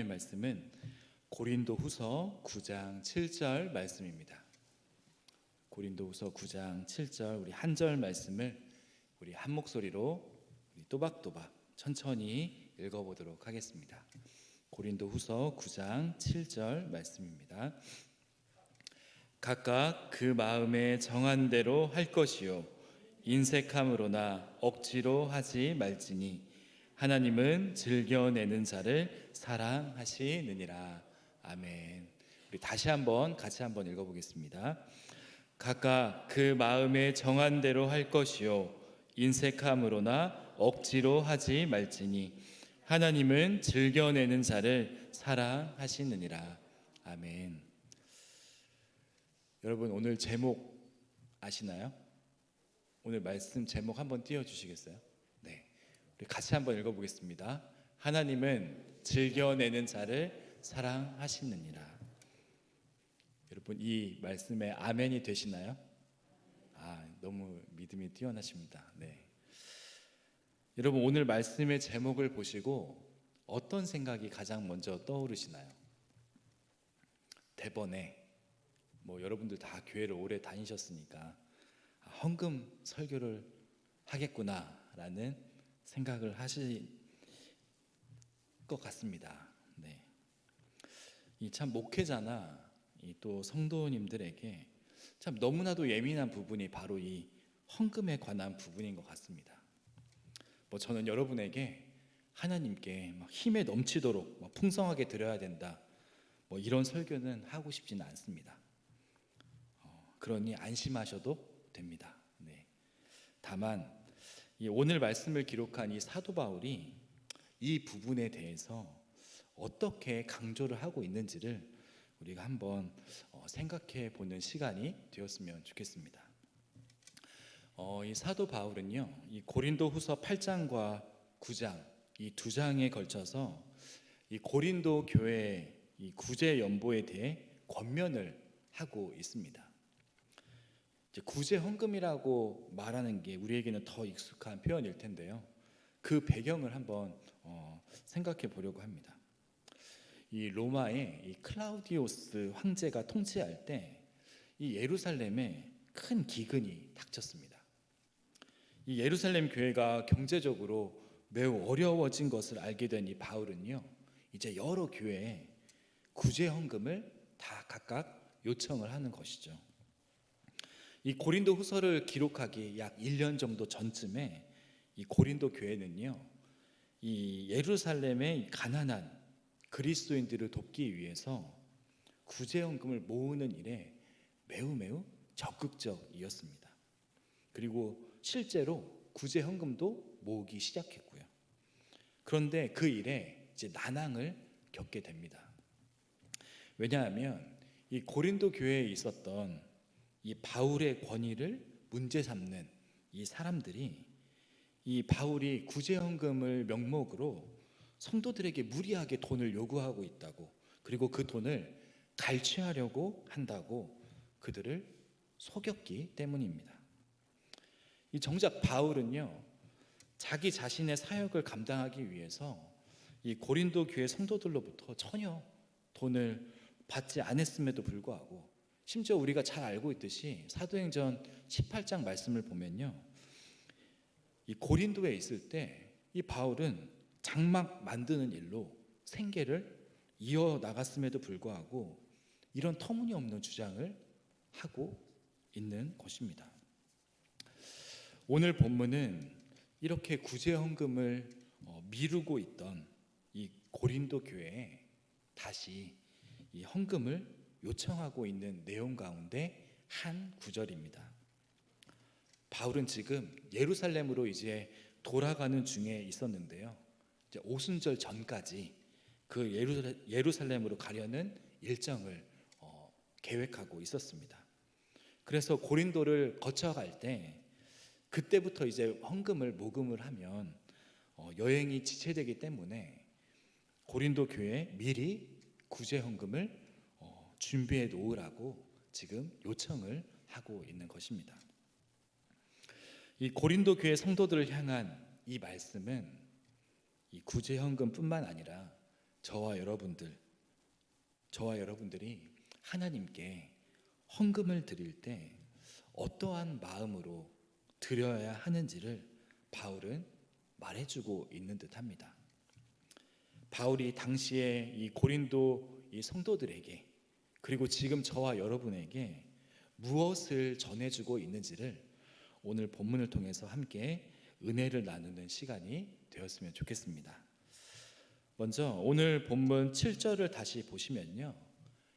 하나님의 말씀은 고린도후서 9장 7절 말씀입니다. 고린도후서 9장 7절 우리 한 절 말씀을 우리 한 목소리로 우리 또박또박 천천히 읽어보도록 하겠습니다. 고린도후서 9장 7절 말씀입니다. 각각 그 마음에 정한 대로 할 것이요 인색함으로나 억지로 하지 말지니 하나님은 즐겨내는 자를 사랑하시느니라. 아멘. 우리 다시 한번 같이 한번 읽어보겠습니다. 각각 그 마음에 정한 대로 할 것이요 인색함으로나 억지로 하지 말지니 하나님은 즐겨내는 자를 사랑하시느니라. 아멘. 여러분 오늘 제목 아시나요? 오늘 말씀 제목 한번 띄워주시겠어요? 네, 우리 같이 한번 읽어보겠습니다. 하나님은 즐겨내는 자를 사랑하시느니라. 여러분 이 말씀에 아멘이 되시나요? 너무 믿음이 뛰어나십니다. 네. 여러분 오늘 말씀의 제목을 보시고 어떤 생각이 가장 먼저 떠오르시나요? 대번에 여러분들 다 교회를 오래 다니셨으니까 헌금 설교를 하겠구나라는 생각을 하실 것 같습니다. 네. 이 참 목회자나 또 성도님들에게 참 너무나도 예민한 부분이 바로 이 헌금에 관한 부분인 것 같습니다. 저는 여러분에게 하나님께 힘에 넘치도록 풍성하게 드려야 된다 이런 설교는 하고 싶지는 않습니다. 그러니 안심하셔도 됩니다. 네. 다만 오늘 말씀을 기록한 이 사도 바울이 이 부분에 대해서 어떻게 강조를 하고 있는지를 우리가 한번 생각해 보는 시간이 되었으면 좋겠습니다. 이 사도 바울은요, 이 고린도후서 8장과 9장 이 두 장에 걸쳐서 이 고린도 교회의 이 구제 연보에 대해 권면을 하고 있습니다. 구제 헌금이라고 말하는 게 우리에게는 더 익숙한 표현일 텐데요. 그 배경을 한번 생각해 보려고 합니다. 이 로마의 이 클라우디오스 황제가 통치할 때 이 예루살렘에 큰 기근이 닥쳤습니다. 이 예루살렘 교회가 경제적으로 매우 어려워진 것을 알게 된 이 바울은요, 이제 여러 교회에 구제 헌금을 다 각각 요청을 하는 것이죠. 이 고린도 후서를 기록하기 약 1년 정도 전쯤에 이 고린도 교회는요, 이 예루살렘의 가난한 그리스도인들을 돕기 위해서 구제헌금을 모으는 일에 매우 적극적이었습니다. 그리고 실제로 구제헌금도 모으기 시작했고요. 그런데 그 일에 이제 난항을 겪게 됩니다. 왜냐하면 이 고린도 교회에 있었던 이 바울의 권위를 문제 삼는 이 사람들이 이 바울이 구제헌금을 명목으로 성도들에게 무리하게 돈을 요구하고 있다고, 그리고 그 돈을 갈취하려고 한다고 그들을 속였기 때문입니다. 이 정작 바울은요, 자기 자신의 사역을 감당하기 위해서 이 고린도 교회 성도들로부터 전혀 돈을 받지 않았음에도 불구하고, 심지어 우리가 잘 알고 있듯이 사도행전 18장 말씀을 보면요, 이 고린도에 있을 때 이 바울은 장막 만드는 일로 생계를 이어나갔음에도 불구하고 이런 터무니없는 주장을 하고 있는 것입니다. 오늘 본문은 이렇게 구제헌금을 미루고 있던 이 고린도 교회에 다시 이 헌금을 요청하고 있는 내용 가운데 한 구절입니다. 바울은 지금 예루살렘으로 이제 돌아가는 중에 있었는데요, 이제 오순절 전까지 그 예루살렘으로 가려는 일정을 계획하고 있었습니다. 그래서 고린도를 거쳐갈 때 그때부터 이제 헌금을 모금을 하면 여행이 지체되기 때문에 고린도 교회에 미리 구제 헌금을 준비해 놓으라고 지금 요청을 하고 있는 것입니다. 이 고린도 교회 성도들을 향한 이 말씀은 이 구제 헌금뿐만 아니라 저와 여러분들이 하나님께 헌금을 드릴 때 어떠한 마음으로 드려야 하는지를 바울은 말해주고 있는 듯합니다. 바울이 당시에 이 고린도 이 성도들에게, 그리고 지금 저와 여러분에게 무엇을 전해주고 있는지를 오늘 본문을 통해서 함께 은혜를 나누는 시간이 되었으면 좋겠습니다. 먼저 오늘 본문 7절을 다시 보시면요,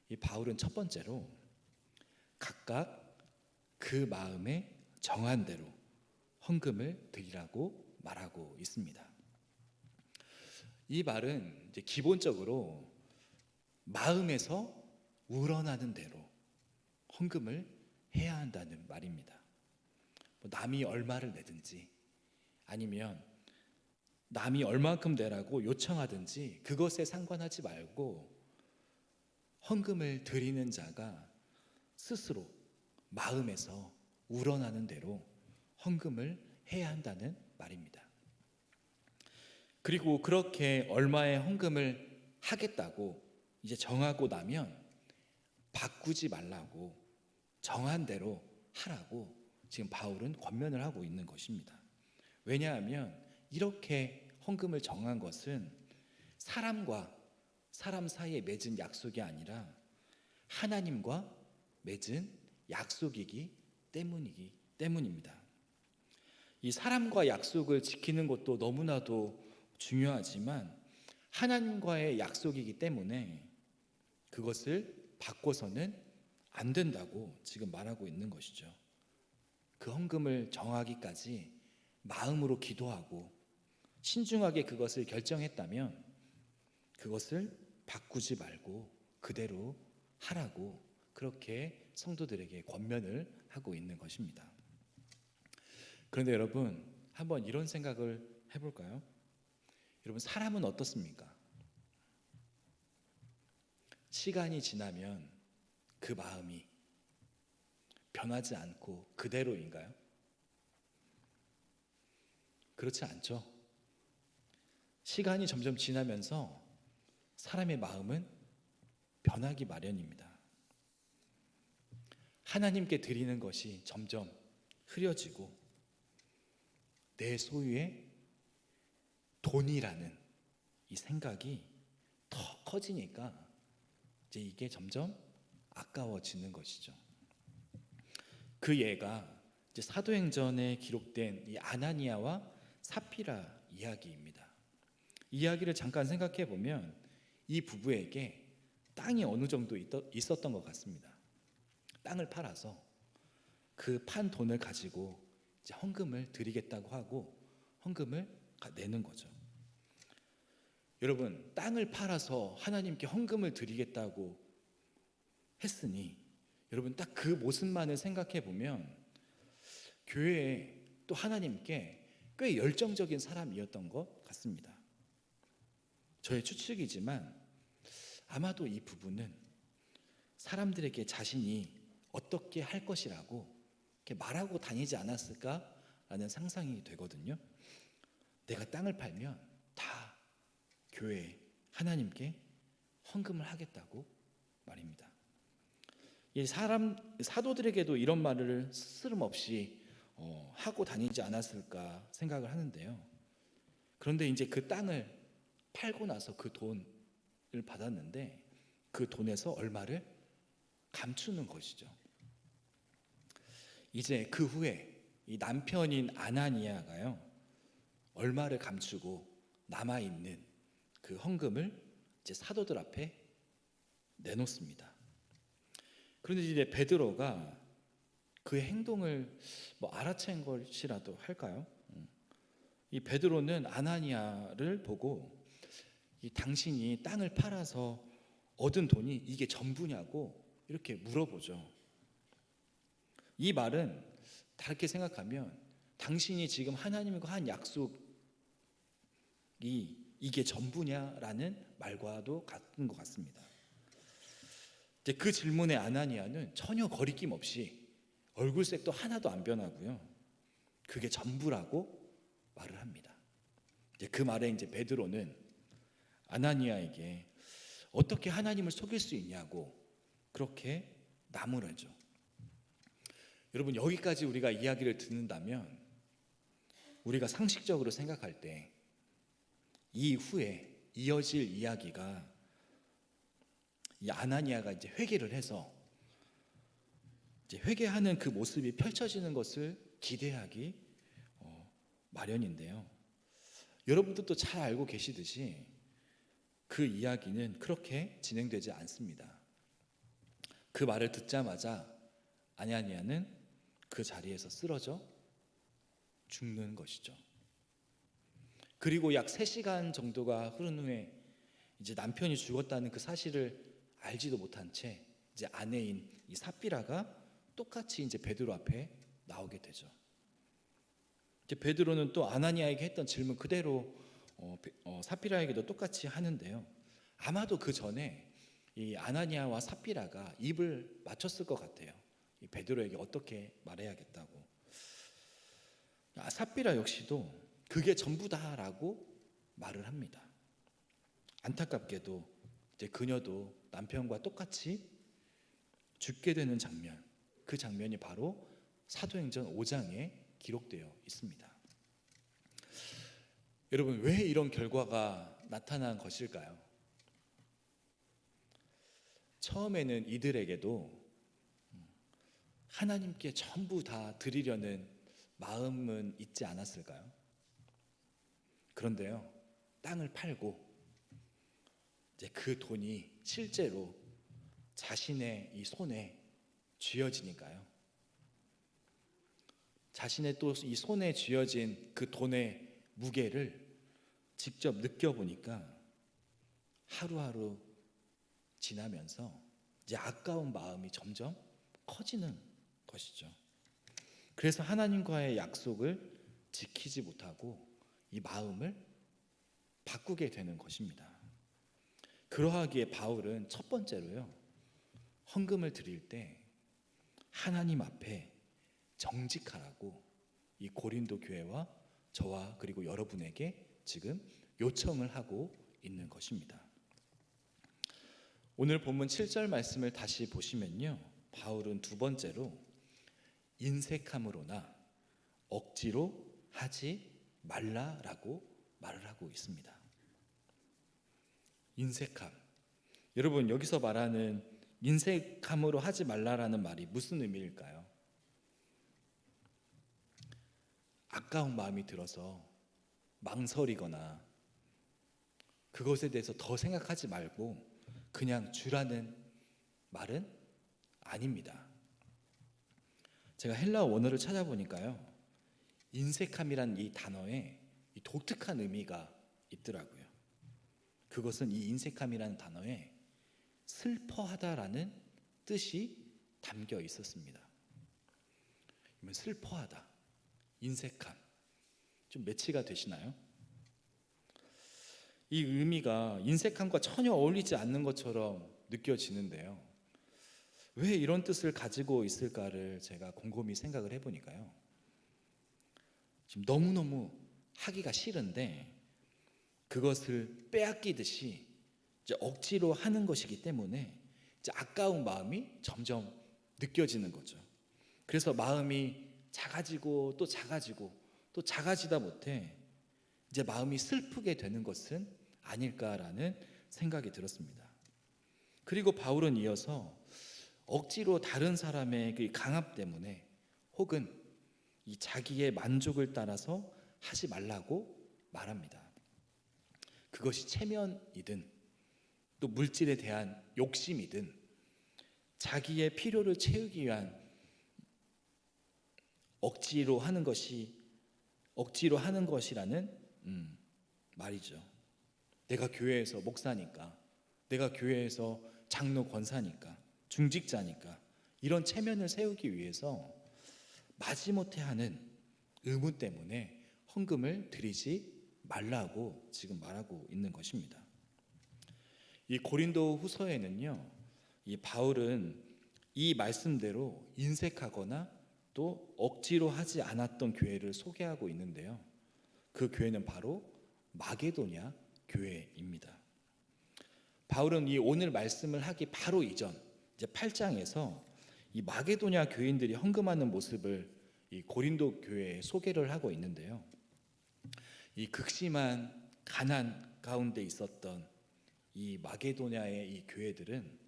이 바울은 첫 번째로 각각 그 마음에 정한 대로 헌금을 드리라고 말하고 있습니다. 이 말은 이제 기본적으로 마음에서 우러나는 대로 헌금을 해야 한다는 말입니다. 남이 얼마를 내든지 아니면 남이 얼마만큼 내라고 요청하든지 그것에 상관하지 말고 헌금을 드리는 자가 스스로 마음에서 우러나는 대로 헌금을 해야 한다는 말입니다. 그리고 그렇게 얼마의 헌금을 하겠다고 이제 정하고 나면 바꾸지 말라고, 정한 대로 하라고 지금 바울은 권면을 하고 있는 것입니다. 왜냐하면 이렇게 헌금을 정한 것은 사람과 사람 사이에 맺은 약속이 아니라 하나님과 맺은 약속이기 때문입니다. 이 사람과 약속을 지키는 것도 너무나도 중요하지만 하나님과의 약속이기 때문에 그것을 바꿔서는 안 된다고 지금 말하고 있는 것이죠. 그 헌금을 정하기까지 마음으로 기도하고 신중하게 그것을 결정했다면 그것을 바꾸지 말고 그대로 하라고 그렇게 성도들에게 권면을 하고 있는 것입니다. 그런데 여러분, 한번 이런 생각을 해볼까요? 여러분, 사람은 어떻습니까? 시간이 지나면 그 마음이 변하지 않고 그대로인가요? 그렇지 않죠. 시간이 점점 지나면서 사람의 마음은 변하기 마련입니다. 하나님께 드리는 것이 점점 흐려지고 내 소유의 돈이라는 이 생각이 더 커지니까 이제 이게 점점 아까워지는 것이죠. 그 예가 이제 사도행전에 기록된 이 아나니아와 삽비라 이야기입니다. 이야기를 잠깐 생각해 보면 이 부부에게 땅이 어느 정도 있었던 것 같습니다. 땅을 팔아서 그 판 돈을 가지고 이제 헌금을 드리겠다고 하고 헌금을 내는 거죠. 여러분, 땅을 팔아서 하나님께 헌금을 드리겠다고 했으니 여러분 딱 그 모습만을 생각해 보면 교회에 또 하나님께 꽤 열정적인 사람이었던 것 같습니다. 저의 추측이지만 아마도 이 부부는 사람들에게 자신이 어떻게 할 것이라고 이렇게 말하고 다니지 않았을까라는 상상이 되거든요. 내가 땅을 팔면 다 교회에 하나님께 헌금을 하겠다고 말입니다. 이 사도들에게도 이런 말을 스스럼없이 하고 다니지 않았을까 생각을 하는데요. 그런데 이제 그 땅을 팔고 나서 그 돈을 받았는데 그 돈에서 얼마를 감추는 것이죠. 이제 그 후에 이 남편인 아나니아가요, 얼마를 감추고 남아있는 그 헌금을 이제 사도들 앞에 내놓습니다. 그런데 이제 베드로가 그 행동을 알아챈 것이라도 할까요? 이 베드로는 아나니아를 보고 이 당신이 땅을 팔아서 얻은 돈이 이게 전부냐고 이렇게 물어보죠. 이 말은 다르게 생각하면 당신이 지금 하나님과 한 약속이 이게 전부냐라는 말과도 같은 것 같습니다. 이제 그 질문에 아나니아는 전혀 거리낌 없이 얼굴색도 하나도 안 변하고요, 그게 전부라고 말을 합니다. 이제 그 말에 이제 베드로는 아나니아에게 어떻게 하나님을 속일 수 있냐고 그렇게 나무라죠. 여러분, 여기까지 우리가 이야기를 듣는다면 우리가 상식적으로 생각할 때 이후에 이어질 이야기가 이 아나니아가 이제 회개를 해서 이제 회개하는 그 모습이 펼쳐지는 것을 기대하기 마련인데요. 여러분들도 잘 알고 계시듯이 그 이야기는 그렇게 진행되지 않습니다. 그 말을 듣자마자 아나니아는 그 자리에서 쓰러져 죽는 것이죠. 그리고 약 3시간 정도가 흐른 후에 이제 남편이 죽었다는 그 사실을 알지도 못한 채 이제 아내인 이 삽비라가 똑같이 이제 베드로 앞에 나오게 되죠. 이제 베드로는 또 아나니아에게 했던 질문 그대로 삽비라에게도 똑같이 하는데요. 아마도 그 전에 이 아나니아와 삽비라가 입을 맞췄을 것 같아요. 이 베드로에게 어떻게 말해야겠다고. 삽비라 역시도 그게 전부다라고 말을 합니다. 안타깝게도 이제 그녀도 남편과 똑같이 죽게 되는 장면, 그 장면이 바로 사도행전 5장에 기록되어 있습니다. 여러분, 왜 이런 결과가 나타난 것일까요? 처음에는 이들에게도 하나님께 전부 다 드리려는 마음은 있지 않았을까요? 그런데요, 땅을 팔고 이제 그 돈이 실제로 자신의 이 손에 쥐어지니까요. 자신의 또 이 손에 쥐어진 그 돈의 무게를 직접 느껴보니까 하루하루 지나면서 이제 아까운 마음이 점점 커지는 것이죠. 그래서 하나님과의 약속을 지키지 못하고 이 마음을 바꾸게 되는 것입니다. 그러하기에 바울은 첫 번째로요, 헌금을 드릴 때 하나님 앞에 정직하라고 이 고린도 교회와 저와 그리고 여러분에게 지금 요청을 하고 있는 것입니다. 오늘 본문 7절 말씀을 다시 보시면요, 바울은 두 번째로 인색함으로나 억지로 하지 말라라고 말을 하고 있습니다. 인색함. 여러분, 여기서 말하는 인색함으로 하지 말라라는 말이 무슨 의미일까요? 아까운 마음이 들어서 망설이거나 그것에 대해서 더 생각하지 말고 그냥 주라는 말은 아닙니다. 제가 헬라어 원어를 찾아보니까요, 인색함이란 이 단어에 이 독특한 의미가 있더라고요. 그것은 이 인색함이라는 단어에 슬퍼하다라는 뜻이 담겨 있었습니다. 슬퍼하다, 인색함, 좀 매치가 되시나요? 이 의미가 인색함과 전혀 어울리지 않는 것처럼 느껴지는데요. 왜 이런 뜻을 가지고 있을까를 제가 곰곰이 생각을 해보니까요, 지금 너무너무 하기가 싫은데 그것을 빼앗기듯이 이제 억지로 하는 것이기 때문에 이제 아까운 마음이 점점 느껴지는 거죠. 그래서 마음이 작아지고 또 작아지고 또 작아지다 못해 이제 마음이 슬프게 되는 것은 아닐까라는 생각이 들었습니다. 그리고 바울은 이어서 억지로 다른 사람의 그 강압 때문에 혹은 이 자기의 만족을 따라서 하지 말라고 말합니다. 그것이 체면이든 또 물질에 대한 욕심이든 자기의 필요를 채우기 위한 억지로 하는 것이라는 말이죠. 내가 교회에서 목사니까, 내가 교회에서 장로 권사니까, 중직자니까 이런 체면을 세우기 위해서 마지못해 하는 의무 때문에 헌금을 드리지 말라고 지금 말하고 있는 것입니다. 이 고린도 후서에는요, 이 바울은 이 말씀대로 인색하거나 또 억지로 하지 않았던 교회를 소개하고 있는데요, 그 교회는 바로 마게도냐 교회입니다. 바울은 이 오늘 말씀을 하기 바로 이전 이제 8장에서 이 마게도냐 교인들이 헌금하는 모습을 이 고린도 교회에 소개를 하고 있는데요. 이 극심한 가난 가운데 있었던 이 마게도냐의 이 교회들은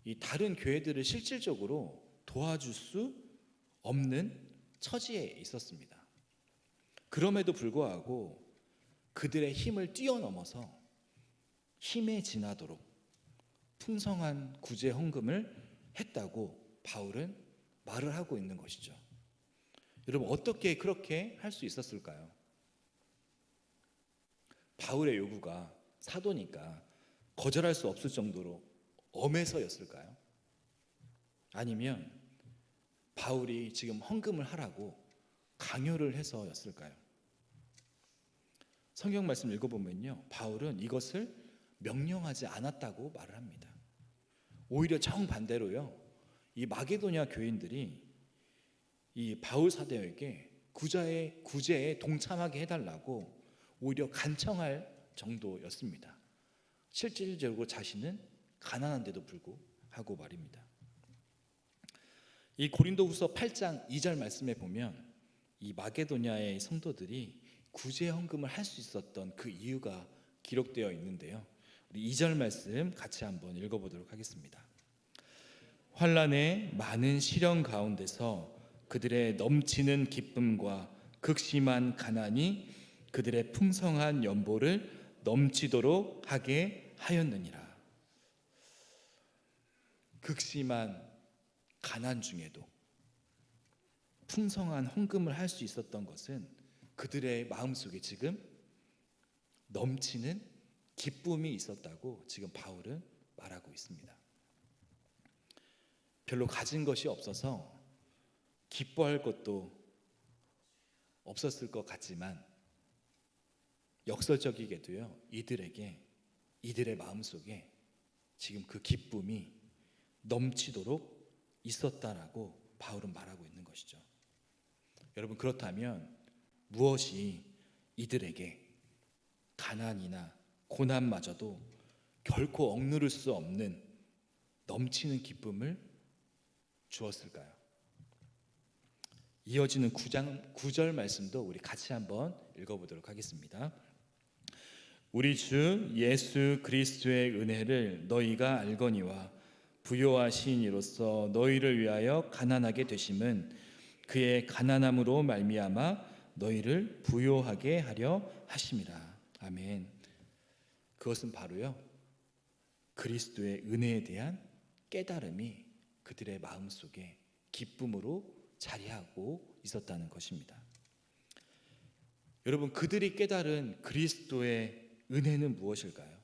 이 다른 교회들을 실질적으로 도와줄 수 없는 처지에 있었습니다. 그럼에도 불구하고 그들의 힘을 뛰어넘어서 힘에 지나도록 풍성한 구제 헌금을 했다고 바울은 말을 하고 있는 것이죠. 여러분, 어떻게 그렇게 할 수 있었을까요? 바울의 요구가 사도니까 거절할 수 없을 정도로 엄해서였을까요? 아니면 바울이 지금 헌금을 하라고 강요를 해서였을까요? 성경 말씀 읽어보면요, 바울은 이것을 명령하지 않았다고 말을 합니다. 오히려 정반대로요, 이 마게도냐 교인들이 이 바울 사도에게 구제에 동참하게 해달라고 오히려 간청할 정도였습니다. 실질적으로 자신은 가난한데도 불구하고 말입니다. 이 고린도후서 8장 2절 말씀에 보면 이 마게도냐의 성도들이 구제 헌금을 할 수 있었던 그 이유가 기록되어 있는데요. 우리 2절 말씀 같이 한번 읽어보도록 하겠습니다. 환난의 많은 시련 가운데서 그들의 넘치는 기쁨과 극심한 가난이 그들의 풍성한 연보를 넘치도록 하게 하였느니라. 극심한 가난 중에도 풍성한 헌금을 할 수 있었던 것은 그들의 마음속에 지금 넘치는 기쁨이 있었다고 지금 바울은 말하고 있습니다. 별로 가진 것이 없어서 기뻐할 것도 없었을 것 같지만 역설적이게도요, 이들의 마음속에 지금 그 기쁨이 넘치도록 있었다라고 바울은 말하고 있는 것이죠. 여러분, 그렇다면 무엇이 이들에게 가난이나 고난마저도 결코 억누를 수 없는 넘치는 기쁨을 주었을까요? 이어지는 9절 말씀도 우리 같이 한번 읽어보도록 하겠습니다. 우리 주 예수 그리스도의 은혜를 너희가 알거니와 부요하신 이로써 너희를 위하여 가난하게 되심은 그의 가난함으로 말미암아 너희를 부요하게 하려 하심이라. 아멘. 그것은 바로요, 그리스도의 은혜에 대한 깨달음이 그들의 마음속에 기쁨으로 자리하고 있었다는 것입니다. 여러분, 그들이 깨달은 그리스도의 은혜는 무엇일까요?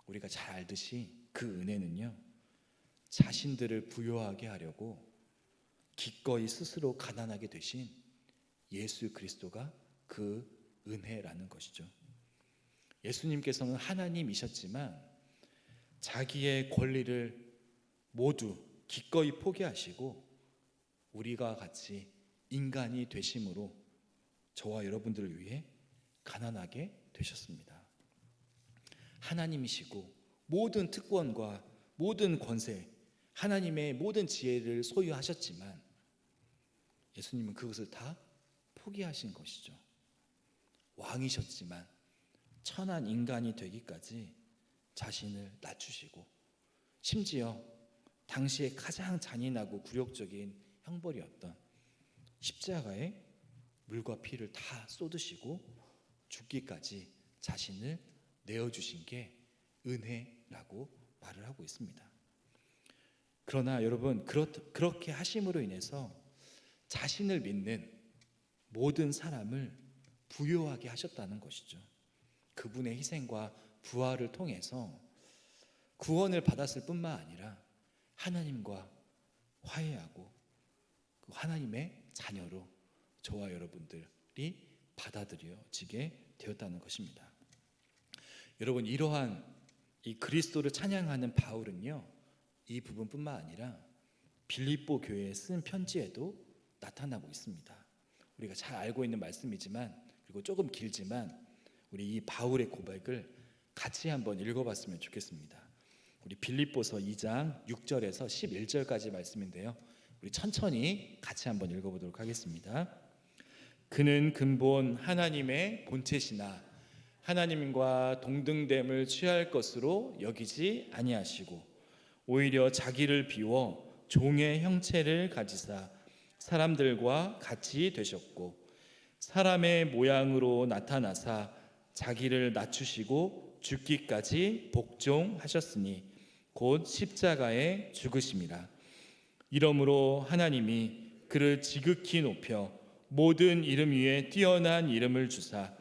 우리가 잘 알듯이 그 은혜는요, 자신들을 부요하게 하려고 기꺼이 스스로 가난하게 되신 예수 그리스도가 그 은혜라는 것이죠. 예수님께서는 하나님이셨지만 자기의 권리를 모두 기꺼이 포기하시고 우리가 같이 인간이 되심으로 저와 여러분들을 위해 가난하게 되셨습니다. 하나님이시고 모든 특권과 모든 권세, 하나님의 모든 지혜를 소유하셨지만 예수님은 그것을 다 포기하신 것이죠. 왕이셨지만 천한 인간이 되기까지 자신을 낮추시고 심지어 당시에 가장 잔인하고 굴욕적인 형벌이었던 십자가에 물과 피를 다 쏟으시고 죽기까지 자신을 내어주신 게 은혜라고 말을 하고 있습니다. 그러나 여러분, 그렇게 하심으로 인해서 자신을 믿는 모든 사람을 부요하게 하셨다는 것이죠. 그분의 희생과 부활을 통해서 구원을 받았을 뿐만 아니라 하나님과 화해하고 그 하나님의 자녀로 저와 여러분들이 받아들여지게 되었다는 것입니다. 여러분, 이러한 이 그리스도를 찬양하는 바울은요, 이 부분뿐만 아니라 빌립보 교회에 쓴 편지에도 나타나고 있습니다. 우리가 잘 알고 있는 말씀이지만, 그리고 조금 길지만 우리 이 바울의 고백을 같이 한번 읽어봤으면 좋겠습니다. 우리 빌립보서 2장 6절에서 11절까지 말씀인데요. 우리 천천히 같이 한번 읽어보도록 하겠습니다. 그는 근본 하나님의 본체시나 하나님과 동등됨을 취할 것으로 여기지 아니하시고 오히려 자기를 비워 종의 형체를 가지사 사람들과 같이 되셨고 사람의 모양으로 나타나사 자기를 낮추시고 죽기까지 복종하셨으니 곧 십자가에 죽으심이라. 이러므로 하나님이 그를 지극히 높여 모든 이름 위에 뛰어난 이름을 주사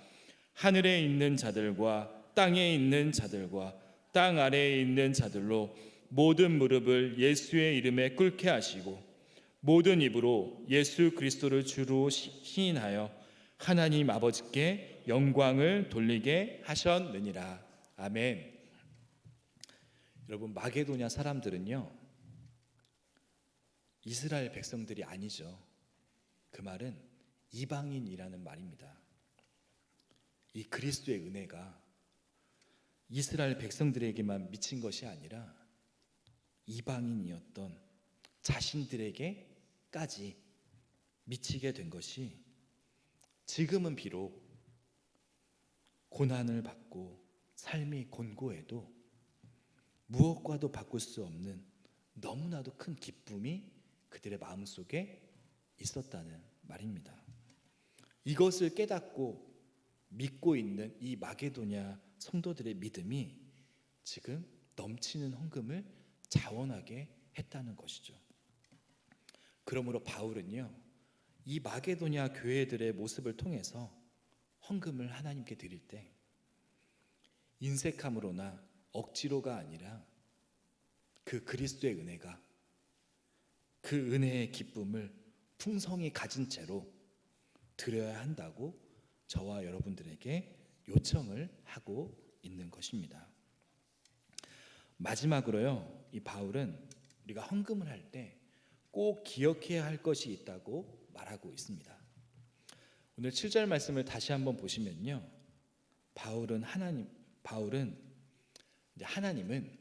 하늘에 있는 자들과 땅에 있는 자들과 땅 아래에 있는 자들로 모든 무릎을 예수의 이름에 꿇게 하시고 모든 입으로 예수 그리스도를 주로 시인하여 하나님 아버지께 영광을 돌리게 하셨느니라. 아멘. 여러분, 마게도냐 사람들은요 이스라엘 백성들이 아니죠. 그 말은 이방인이라는 말입니다. 이 그리스도의 은혜가 이스라엘 백성들에게만 미친 것이 아니라 이방인이었던 자신들에게까지 미치게 된 것이 지금은 비록 고난을 받고 삶이 곤고해도 무엇과도 바꿀 수 없는 너무나도 큰 기쁨이 그들의 마음속에 있었다는 말입니다. 이것을 깨닫고 믿고 있는 이 마게도냐 성도들의 믿음이 지금 넘치는 헌금을 자원하게 했다는 것이죠. 그러므로 바울은요 이 마게도냐 교회들의 모습을 통해서 헌금을 하나님께 드릴 때 인색함으로나 억지로가 아니라 그 그리스도의 은혜가 그 은혜의 기쁨을 풍성히 가진 채로 드려야 한다고 저와 여러분들에게 요청을 하고 있는 것입니다. 마지막으로요, 이 바울은 우리가 헌금을 할 때 꼭 기억해야 할 것이 있다고 말하고 있습니다. 오늘 7절 말씀을 다시 한번 보시면요, 하나님은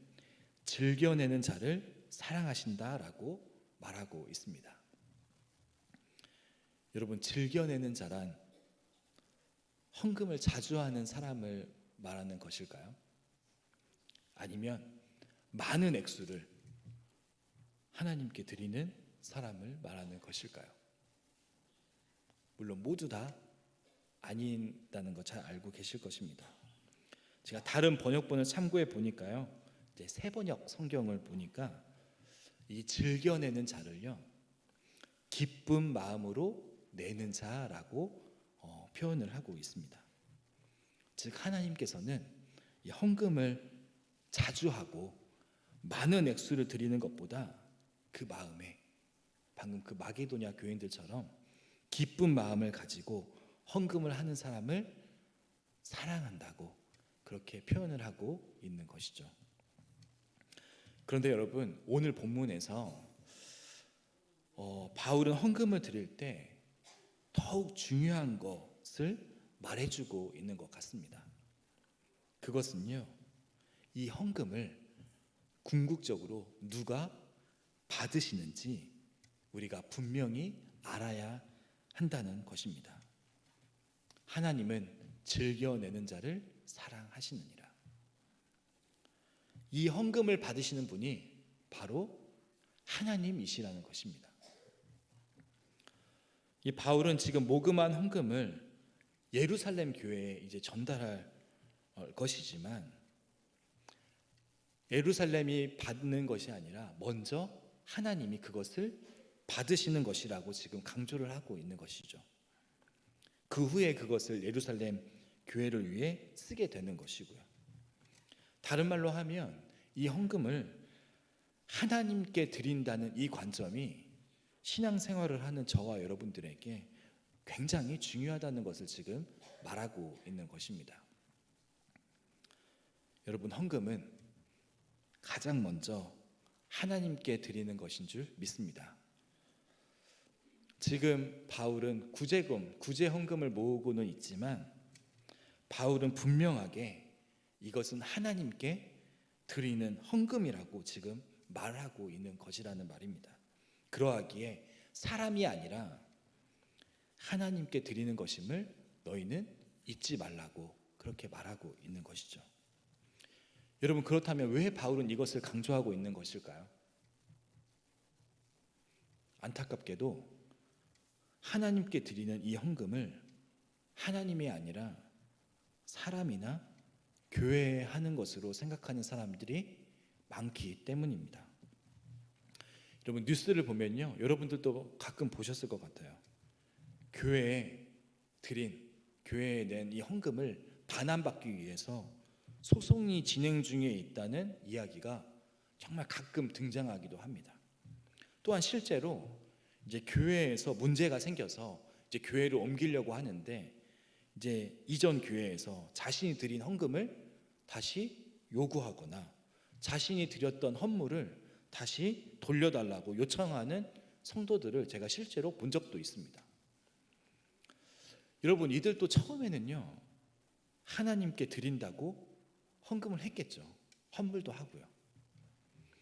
즐겨내는 자를 사랑하신다라고 말하고 있습니다. 여러분, 즐겨내는 자란 헌금을 자주 하는 사람을 말하는 것일까요? 아니면 많은 액수를 하나님께 드리는 사람을 말하는 것일까요? 물론 모두 다 아닌다는 거 잘 알고 계실 것입니다. 제가 다른 번역본을 참고해 보니까요, 이제 새 번역 성경을 보니까 이 즐겨내는 자를요, 기쁜 마음으로 내는 자라고 표현을 하고 있습니다. 즉 하나님께서는 이 헌금을 자주 하고 많은 액수를 드리는 것보다 그 마음에 방금 그 마게도냐 교인들처럼 기쁜 마음을 가지고 헌금을 하는 사람을 사랑한다고 그렇게 표현을 하고 있는 것이죠. 그런데 여러분, 오늘 본문에서 바울은 헌금을 드릴 때 더욱 중요한 것을 말해주고 있는 것 같습니다. 그것은요, 이 헌금을 궁극적으로 누가 받으시는지 우리가 분명히 알아야 한다는 것입니다. 하나님은 즐겨내는 자를 사랑하시느니라. 이 헌금을 받으시는 분이 바로 하나님이시라는 것입니다. 이 바울은 지금 모금한 헌금을 예루살렘 교회에 이제 전달할 것이지만 예루살렘이 받는 것이 아니라 먼저 하나님이 그것을 받으시는 것이라고 지금 강조를 하고 있는 것이죠. 그 후에 그것을 예루살렘 교회를 위해 쓰게 되는 것이고요. 다른 말로 하면 이 헌금을 하나님께 드린다는 이 관점이 신앙생활을 하는 저와 여러분들에게 굉장히 중요하다는 것을 지금 말하고 있는 것입니다. 여러분, 헌금은 가장 먼저 하나님께 드리는 것인 줄 믿습니다. 지금 바울은 구제 헌금을 모으고는 있지만 바울은 분명하게 이것은 하나님께 드리는 헌금이라고 지금 말하고 있는 것이라는 말입니다. 그러하기에 사람이 아니라 하나님께 드리는 것임을 너희는 잊지 말라고 그렇게 말하고 있는 것이죠. 여러분, 그렇다면 왜 바울은 이것을 강조하고 있는 것일까요? 안타깝게도 하나님께 드리는 이 헌금을 하나님이 아니라 사람이나 교회에 하는 것으로 생각하는 사람들이 많기 때문입니다. 여러분, 뉴스를 보면요, 여러분들도 가끔 보셨을 것 같아요. 교회에 낸 이 헌금을 반환받기 위해서 소송이 진행 중에 있다는 이야기가 정말 가끔 등장하기도 합니다. 또한 실제로 이제 교회에서 문제가 생겨서 이제 교회를 옮기려고 하는데 이제 이전 교회에서 자신이 드린 헌금을 다시 요구하거나 자신이 드렸던 헌물을 다시 돌려달라고 요청하는 성도들을 제가 실제로 본 적도 있습니다. 여러분, 이들도 처음에는요, 하나님께 드린다고 헌금을 했겠죠. 헌물도 하고요.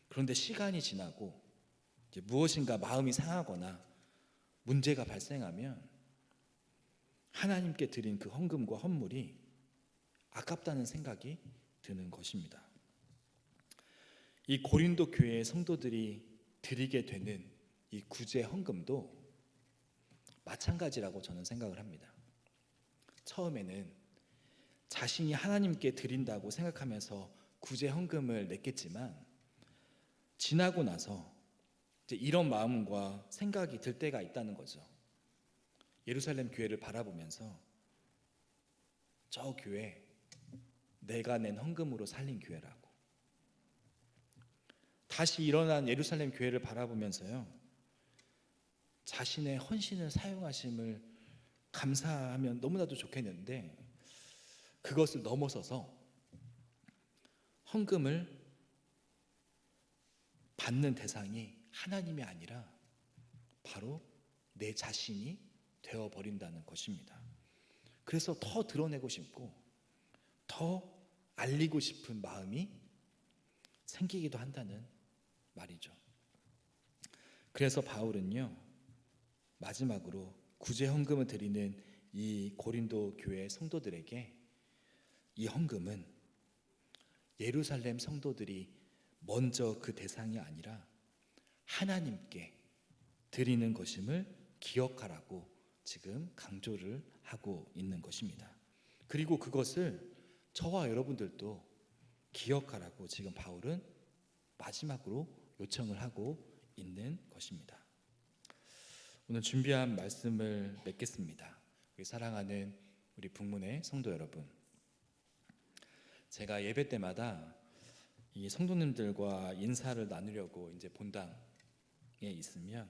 그런데 시간이 지나고 이제 무엇인가 마음이 상하거나 문제가 발생하면 하나님께 드린 그 헌금과 헌물이 아깝다는 생각이 드는 것입니다. 이 고린도 교회의 성도들이 드리게 되는 이 구제 헌금도 마찬가지라고 저는 생각을 합니다. 처음에는 자신이 하나님께 드린다고 생각하면서 구제 헌금을 냈겠지만 지나고 나서 이제 이런 마음과 생각이 들 때가 있다는 거죠. 예루살렘 교회를 바라보면서 저 교회 내가 낸 헌금으로 살린 교회라고, 다시 일어난 예루살렘 교회를 바라보면서요, 자신의 헌신을 사용하심을 감사하면 너무나도 좋겠는데 그것을 넘어서서 헌금을 받는 대상이 하나님이 아니라 바로 내 자신이 되어버린다는 것입니다. 그래서 더 드러내고 싶고 더 알리고 싶은 마음이 생기기도 한다는 말이죠. 그래서 바울은요, 마지막으로 구제 헌금을 드리는 이 고린도 교회 성도들에게 이 헌금은 예루살렘 성도들이 먼저 그 대상이 아니라 하나님께 드리는 것임을 기억하라고 지금 강조를 하고 있는 것입니다. 그리고 그것을 저와 여러분들도 기억하라고 지금 바울은 마지막으로 요청을 하고 있는 것입니다. 오늘 준비한 말씀을 맺겠습니다. 우리 사랑하는 우리 북문의 성도 여러분, 제가 예배 때마다 이 성도님들과 인사를 나누려고 이제 본당에 있으면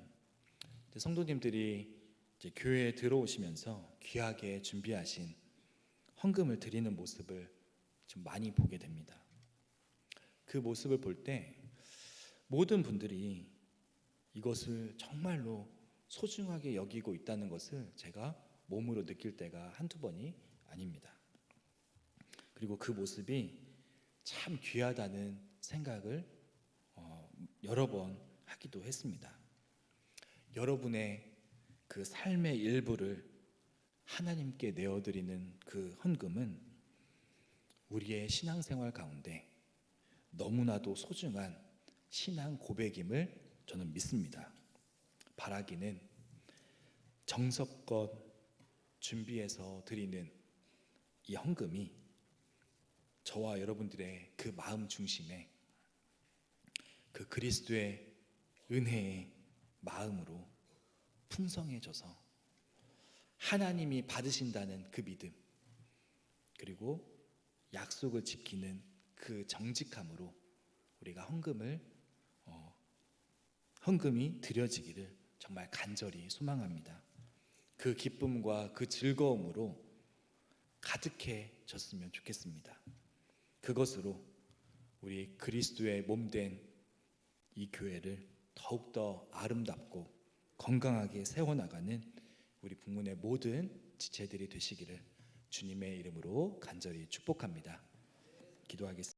성도님들이 이제 교회에 들어오시면서 귀하게 준비하신 헌금을 드리는 모습을 좀 많이 보게 됩니다. 그 모습을 볼 때 모든 분들이 이것을 정말로 소중하게 여기고 있다는 것을 제가 몸으로 느낄 때가 한두 번이 아닙니다. 그리고 그 모습이 참 귀하다는 생각을 여러 번 하기도 했습니다. 여러분의 그 삶의 일부를 하나님께 내어드리는 그 헌금은 우리의 신앙생활 가운데 너무나도 소중한 신앙 고백임을 저는 믿습니다. 바라기는 정성껏 준비해서 드리는 이 헌금이 저와 여러분들의 그 마음 중심에 그 그리스도의 은혜의 마음으로 풍성해져서 하나님이 받으신다는 그 믿음, 그리고 약속을 지키는 그 정직함으로 우리가 헌금이 드려지기를 정말 간절히 소망합니다. 그 기쁨과 그 즐거움으로 가득해졌으면 좋겠습니다. 그것으로 우리 그리스도의 몸된 이 교회를 더욱더 아름답고 건강하게 세워나가는 우리 북문의 모든 지체들이 되시기를 주님의 이름으로 간절히 축복합니다. 기도하겠습니다.